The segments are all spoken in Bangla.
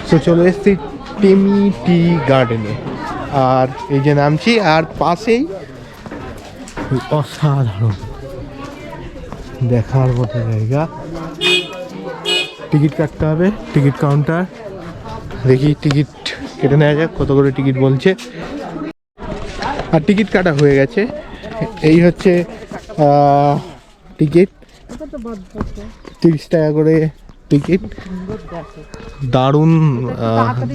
তো চলে এসেছি টেমি টি গার্ডেনে, আর এই যে নামছি, আর পাশেই অসাধারণ দেখার মতো জায়গা। টিকিট কাটতে হবে, টিকিট কাউন্টার। দেখি টিকিট কেটে নেওয়া যাক, কত করে টিকিট বলছে। আর টিকিট কাটা হয়ে গেছে। এই হচ্ছে টিকিট, 30 টাকা করে টিকিট। দারুণ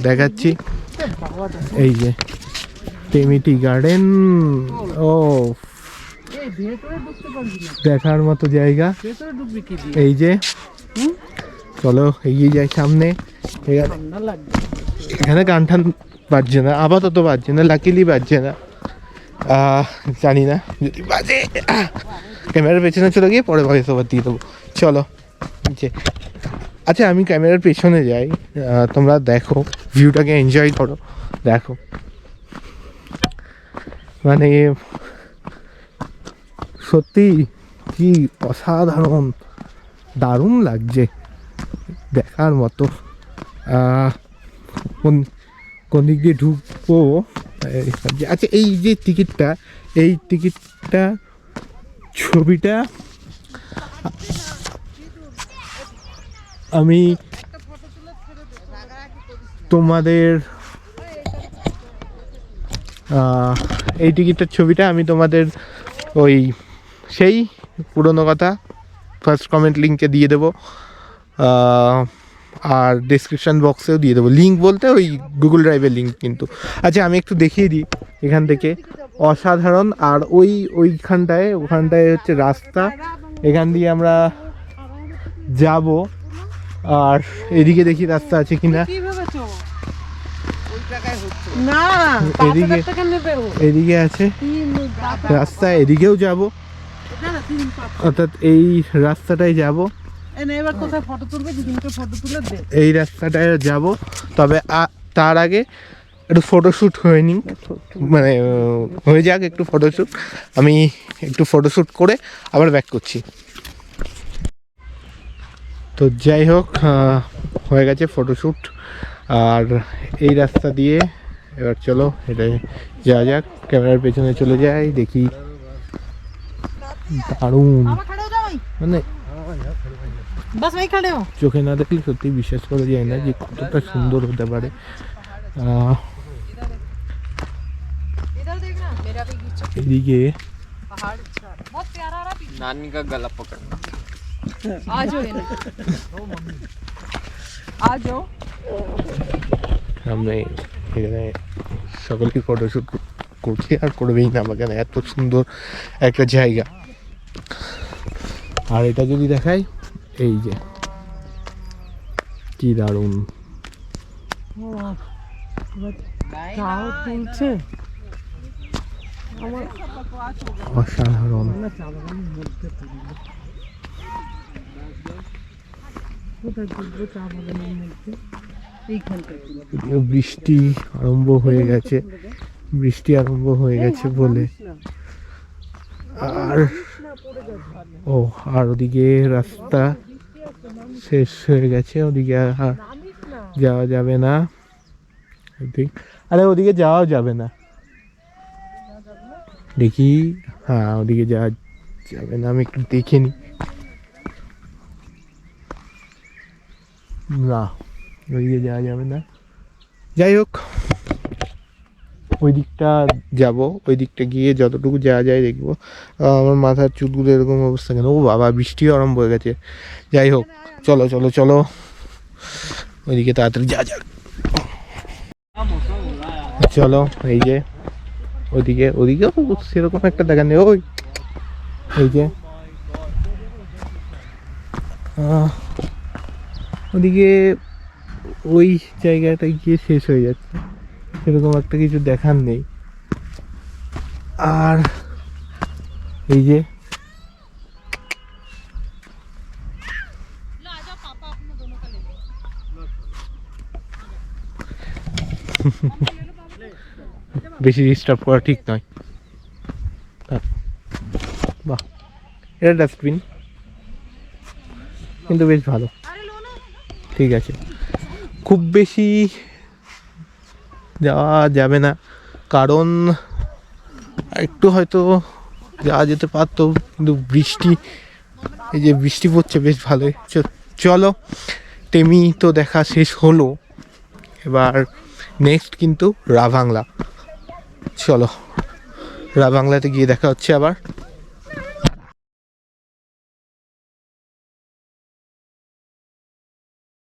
দেখাচ্ছি, এই যে টেমি টি গার্ডেন। ও দেখার মতো জায়গা। এই যে চলো এগিয়ে যাই সামনে। এখানে গান টান বাজছে না, আপাতত বাজছে না, লাকিলি বাজছে না। জানি না যদি বাজে ক্যামেরার পেছনে চলে গিয়ে পরে ভয়েস ওভার দিয়ে দেবো। চলো আচ্ছা, আমি ক্যামেরার পেছনে যাই, তোমরা দেখো, ভিউটাকে এনজয় করো। দেখো মানে সত্যি কি অসাধারণ, দারুণ লাগছে, দেখার মতো। কোন দিক দিয়ে ঢুকবো? আচ্ছা, এই যে টিকিটটা, এই টিকিটটা ছবিটা আমি তোমাদের এই টিকিটটার ছবিটা আমি তোমাদের ওই সেই পুরনো কথা ফার্স্ট কমেন্ট লিঙ্কে দিয়ে দেবো, আর ডেসক্রিপশান বক্সেও দিয়ে দেবো। লিঙ্ক বলতে ওই গুগল ড্রাইভের লিঙ্ক কিন্তু। আচ্ছা, আমি একটু দেখিয়ে দিই এখান থেকে, অসাধারণ। আর ওখানটায় হচ্ছে রাস্তা, এখান দিয়ে আমরা যাব। আর এদিকে দেখি রাস্তা আছে কিনা। এদিকে আছে রাস্তা, এদিকেও যাব, অর্থাৎ এই রাস্তাটায় যাব, এই রাস্তাটায় যাব। তবে তার আগে একটু ফটোশ্যুট হয়ে নিই, মানে হয়ে যাক একটু ফটোশ্যুট। আমি একটু ফটোশ্যুট করে আবার ব্যাক করছি। তো যাই হোক, হয়ে গেছে ফটোশ্যুট। আর এই রাস্তা দিয়ে এবার চলো এটা যাওয়া যাক। ক্যামেরার পেছনে চলে যাই, দেখি। দারুণ, মানে চোখে না দেখলে সত্যি বিশ্বাস করা যায় না যে কতটা সুন্দর হতে পারে। এদিকে সামনে এখানে সকলেই ফটোশ্যুট করছি, আর করবেই না, আমাকে এত সুন্দর একটা জায়গা। আর এটা যদি দেখাই, এই যে কি দারুণ অসাধারণ। বৃষ্টি আরম্ভ হয়ে গেছে, বলে। আর ওদিকে রাস্তা শেষ হয়ে গেছে, ওদিকে আর যাওয়া যাবে না। আরে ওদিকে যাওয়া যাবে না, দেখি। হ্যাঁ, ওদিকে যাওয়া যাবে না, আমি একটু দেখে নি। না, ওইদিকে যাওয়া যাবে না। যাই হোক, ওই দিকটা যাব, ওই দিকটা গিয়ে যতটুকু যাওয়া যায় দেখবো। আমার মাথার চুলগুলো এরকম অবস্থা কেন? ও বাবা, বৃষ্টিও আরম্ভ হয়ে গেছে। যাই হোক, চলো চলো চলো ওইদিকে তাড়াতাড়ি যাওয়া যাক। চলো, এই যে ওদিকেও সেরকম একটা দেখা নেই। এই যে ওদিকে ওই জায়গাটা গিয়ে শেষ হয়ে যাচ্ছে, সেরকম একটা কিছু দেখার নেই। আর এই যে বেশি ডিস্টার্ব করা ঠিক নয়। বাহ, এটা ডাস্টবিন কিন্তু বেশ ভালো, ঠিক আছে। খুব বেশি যাওয়া যাবে না, কারণ একটু হয়তো যাওয়া যেতে পারতো, কিন্তু বৃষ্টি, এই যে বৃষ্টি পড়ছে বেশ ভালোই। চলো, টেমি তো দেখা শেষ হলো, এবার নেক্সট কিন্তু রাভাংলা। চলো রাভাংলাতে গিয়ে দেখা হচ্ছে আবার।